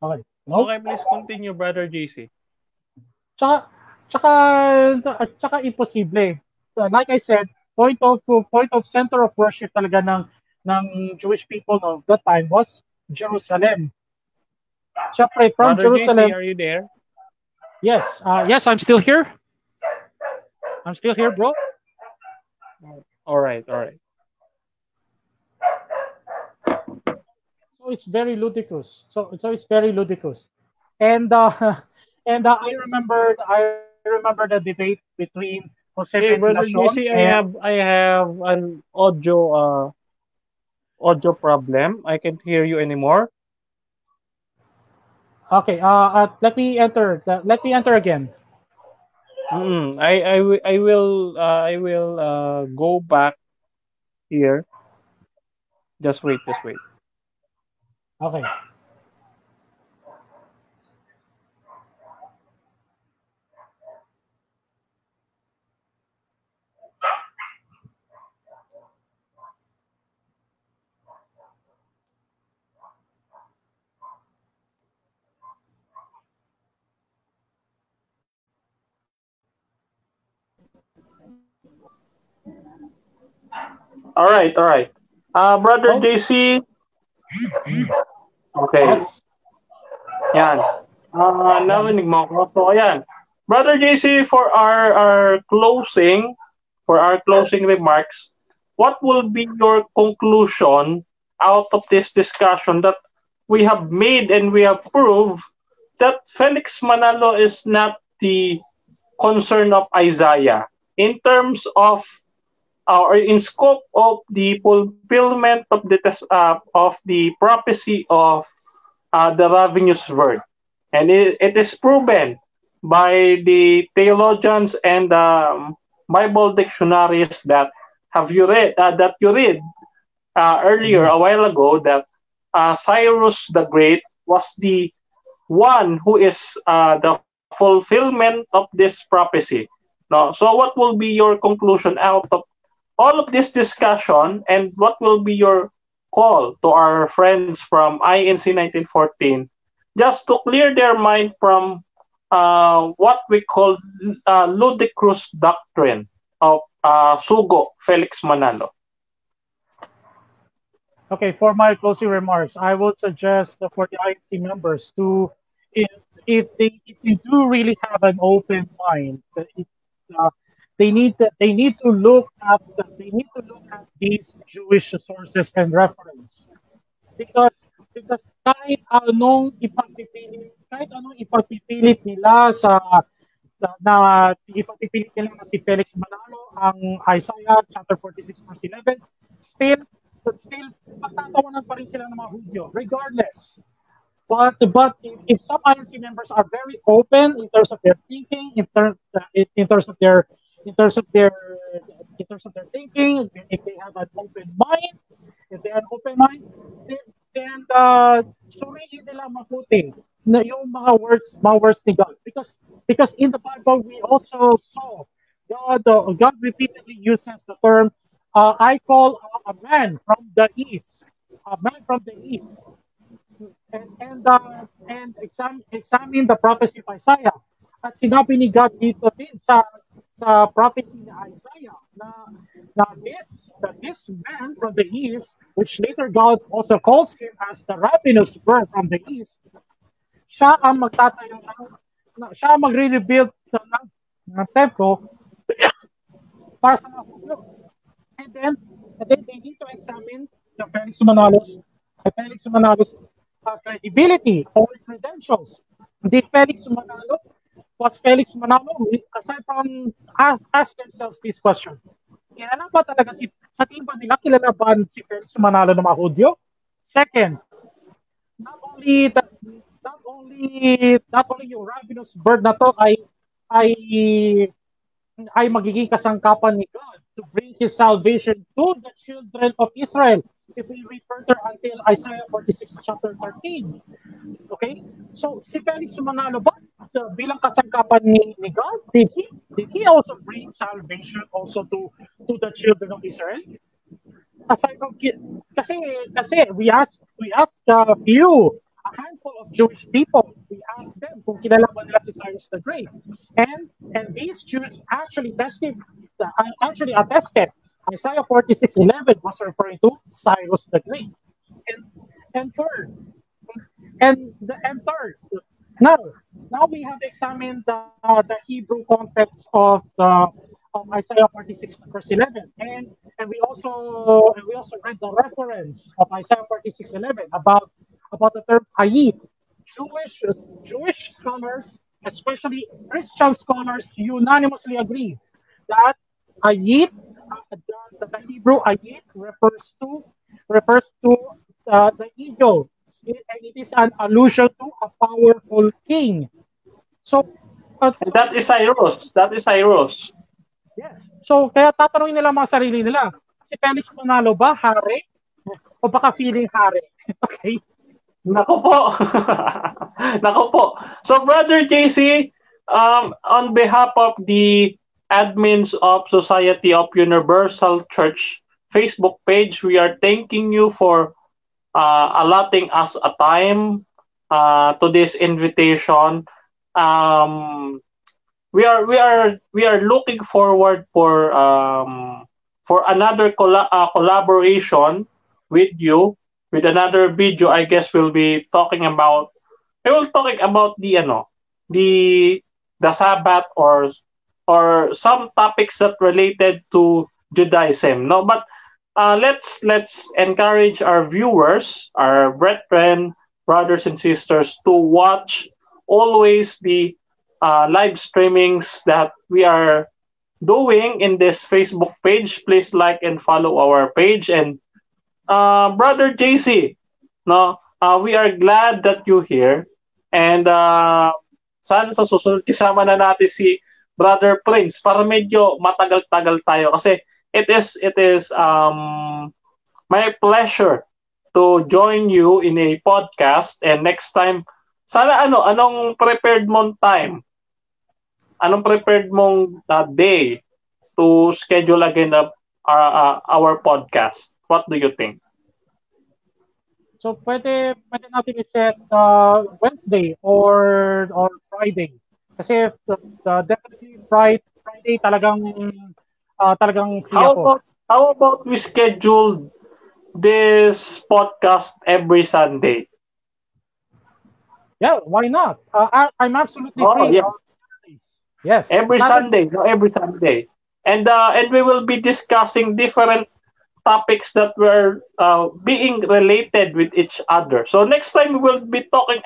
Okay. No? Okay, please continue, Brother JC. Tsaka imposible. Like I said, point of center of worship talaga ng Jewish people of that time was Jerusalem. Siyempre, from Brother Jerusalem. JC, are you there? Yes. Yes, I'm still here. I'm still here, bro. All right. it's very ludicrous. So it's very ludicrous. And I remember the debate between Jose Hey, brother Ventilacion JC, and I have an audio problem. I can't hear you anymore. okay. Let me enter again. I will go back here. Just wait, just wait. Okay. All right, all right. Brother Oh, JC, okay. yes. Yan. Yeah. Narinig mo ako. So, ayan. Brother JC, for our closing remarks, what will be your conclusion out of this discussion that we have made and we have proved that Felix Manalo is not the concern of Isaiah in terms of or in scope of the fulfillment of the prophecy of the ravenous bird, and it is proven by the theologians and Bible dictionaries that you read earlier Mhm. a while ago that Cyrus the Great was the one who is the fulfillment of this prophecy. No, so what will be your conclusion out of all of this discussion, and what will be your call to our friends from INC 1914 just to clear their mind from what we call ludicrous doctrine of Sugo Felix Manalo? Okay, for my closing remarks, I would suggest for the INC members to, if if they do really have an open mind, that uh, they need to look at these Jewish sources and reference, because kahit anong ipagpipilit nila na ipagpipilit nila na si Felix Manalo ang Isaiah chapter 46 verse 11, still still pagtatawanan pa rin sila ng mga Hudyo regardless. But if some INC members are very open in terms of their thinking, in terms of their in terms of their in terms of their thinking, if they have an open mind, if they have an open mind, then suriin nila mabuti na yung mga words ni God, because in the Bible we also saw God repeatedly uses the term, I call a man from the east, a man from the east, and examine the prophecy of Isaiah. At sinabi ni God dito din sa prophecy ni Isaiah na this man from the east, which later God also calls him as the ravenous bird from the east, siya ang magtatayo siya ang magre-rebuild ng templo para sa mga Hudyo. And then, and then they need to examine the Felix Manalo's credibility or credentials. Did Felix Manalo, was Felix Manalo, aside from ask themselves this question, kilala ba talaga sa tingin ba nila, kilala ba si Felix Manalo ng mga Hudyo? Second, not only that, not only yung ravenous bird na to ay ay magiging kasangkapan ni God to bring His salvation to the children of Israel. If we read further until Isaiah 46 chapter 13. Okay? So, si Felix Manalo ba, bilang kasangkapan ni God, did he also bring salvation also to the children of Israel? Aside from kasi we ask a handful of Jewish people. We asked them kung kilala ba nila si Cyrus the Great, and these Jews actually attested Isaiah 46:11 was referring to Cyrus the Great, and and third and third, now now we have examined the Hebrew context of Isaiah 46 verse 11, and we also read the reference of Isaiah 46:11 about about the term ayit. Jewish Jewish scholars, especially Christian scholars, unanimously agree that ayit, the Hebrew ayit refers to the eagle, and it is an allusion to a powerful king. So, And that is Cyrus. That is Cyrus. yes. So, kaya tatanungin nila mga sarili nila, si Felix Manalo ba hari? O baka feeling hari? Okay. Nako po. Nako po. So, Brother JC, on behalf of the admins of Society of Universal Church Facebook page, we are thanking you for allotting us a time to this invitation. Um, we are looking forward for another collaboration with you with another video. I guess we'll be talking about we will talking about the the Sabbath or some topics that related to Judaism. No, but let's encourage our viewers, our brethren, brothers and sisters to watch always the live streamings that we are doing in this Facebook page. Please like and follow our page. And Brother JC, no, we are glad that you here. And sana sa susunod kasama na natin si Brother Prince para medyo matagal-tagal tayo kasi it is my pleasure to join you in a podcast. And next time sana anong prepared mong time? Anong prepared mong day to schedule again our podcast? What do you think? So pwede natin i-set Wednesday or Friday. Kasi definitely Friday talagang free How ako. about we schedule this podcast every Sunday? Yeah, why not? I'm absolutely Oh, free yeah. on Saturdays. Yes. Every Saturday. Sunday, no, every Sunday. And we will be discussing different topics that were being related with each other. So next time we will talking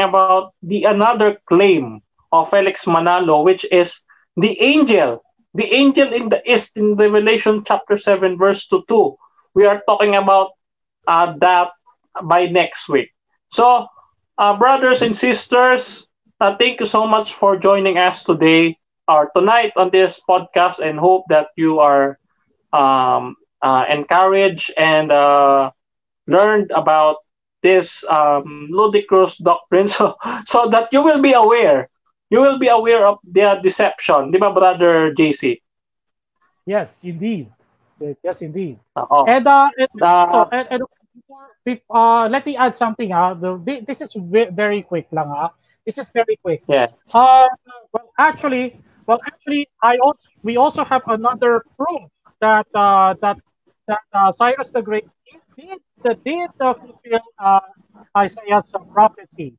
about the another claim of Felix Manalo, which is the angel in the east in Revelation chapter 7 verse 2. We are talking about that by next week. So, brothers and sisters, thank you so much for joining us today or tonight on this podcast, and hope that you are encouraged and learned about this ludicrous doctrine, so that you will be aware. You will be aware of their deception, di ba, Brother JC? Yes, indeed. Yes, indeed. Oo. And Uh, let me add something. This is very quick lang. This is very quick. yeah. Well, actually, we also have another proof that Cyrus the Great did fulfill Isaiah's prophecy.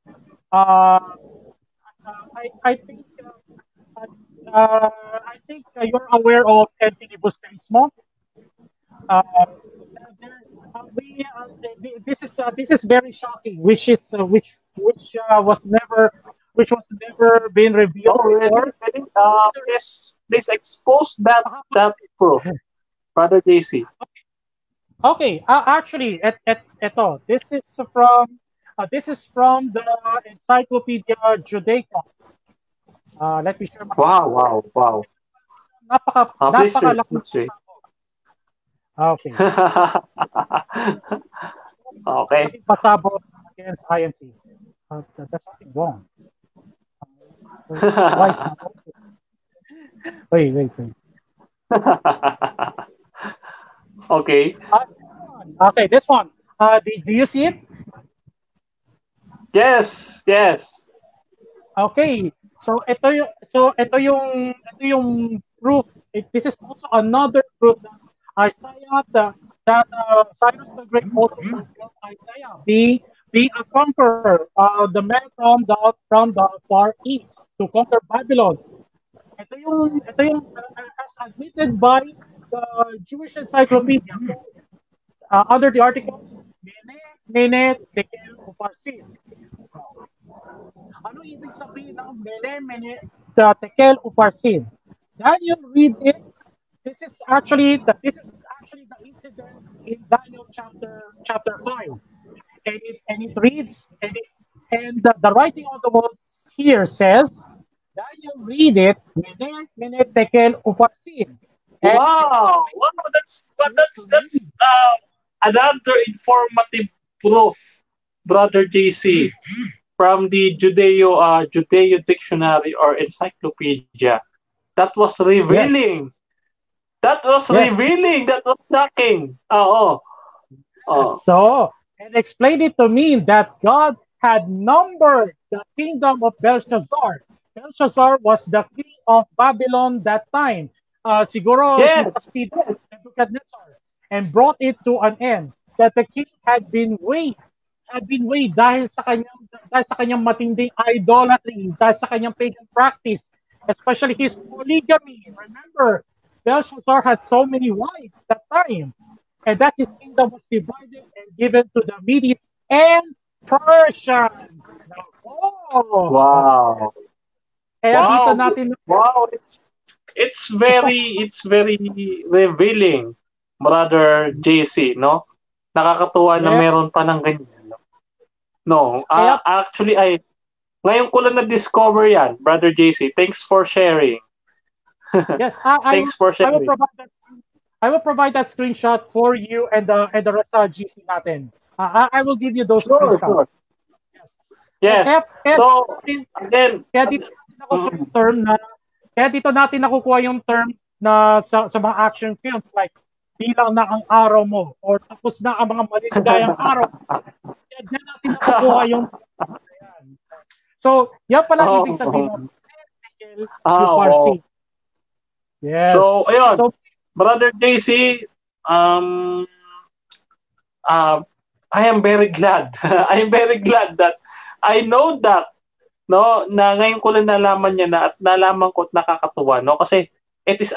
I think you're aware of El Filibusterismo. Uh, this is very shocking, which was never been revealed Oh, really? before. Really? Please expose that proof, Brother JC. Okay, actually, eto, this is from the Encyclopedia Judaica. Let me share my Wow. Please read. napakalaki. Please read. Okay. Okay. Pasabot against INC. There's something wrong. Why is not open? Wait. Okay. Okay, this one. Do you see it? Yes. Okay. So ito yung proof. This is also another proof that Cyrus the Great also fulfilled Isaiah being a conqueror, the man from the far east to conquer Babylon. Ito yung as admitted by the Jewish Encyclopedia. So, under the article, Bene mene, tekel, uparsin. Ano ibig sabihin ng mene, mene, tekel, uparsin? Daniel read it. This is actually the incident in Daniel chapter 5. And it reads, and the writing on the walls here says, Daniel read it, mene, mene, tekel, uparsin. And Wow, wow, that's another informative proof, Brother JC, from the Judeo dictionary or encyclopedia. That was yes, revealing. That was yes, revealing. That was shocking. Oh, oh. so, and explain it to me that God had numbered the kingdom of Belshazzar. Belshazzar was the king of Babylon that time. Siguro he Yes. succeeded Nebuchadnezzar and brought it to an end. That the king had been weighed dahil sa kanyang matinding idolatry, dahil sa kanyang pagan practice, especially his polygamy. Remember, Belshazzar had so many wives that time, and that his kingdom was divided and given to the Medes and Persians. Oh, Wow. kaya dito Wow. natin Wow. It's very revealing, Brother JC, no? Nakakatuwa na yes, meron pa ng ganyan. No, kaya actually ngayon ko lang na-discover yan, Brother JC. Thanks for sharing. yes, I Thanks for I will sharing. provide that I will provide that screenshot for you and the rest sa GC natin. I will give you those Sure, screenshots. sure. Yes. Yes. Kaya So, again, kaya dito natin nakukuha mm, yung term na kaya dito natin nakukuha yung term na sa mga action films like bilang na ang araw mo or tapos na ang mga maligayang araw. Kaya diyan natin nakukuha yung yan. So, yan pala ang ibig sabihin ng oh, Tekel oo. Uparsin. Yes. So, ayun, So, Brother JC, uh, I am very glad. I am very glad that I know that, no, na ngayon ko lang nalaman niya na at nalaman ko at nakakatuwa, no, kasi it is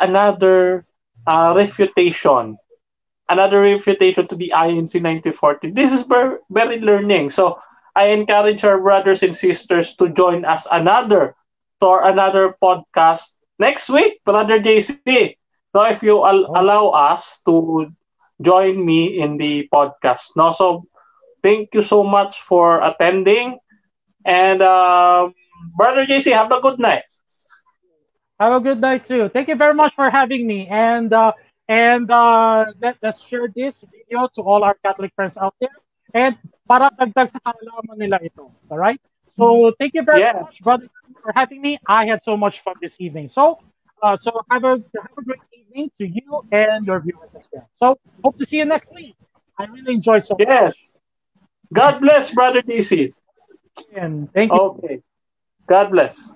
refutation another refutation to the INC 1940. This is very learning. So I encourage our brothers and sisters to join us another podcast next week, Brother JC. So if you allow us to join me in the podcast. No, so thank you so much for attending, and Brother JC, have a good night. have a good night too. Thank you very much for having me. Let's share this video to all our Catholic friends out there. And para dagdag sa kaalaman nila ito. All right? So thank you very Yes. much, brother, for having me. I had so much fun this evening. So have a great evening to you and your viewers as well. So hope to see you next week. I really enjoyed so Yes. much. God bless, Brother JC. And thank you. Okay. God bless.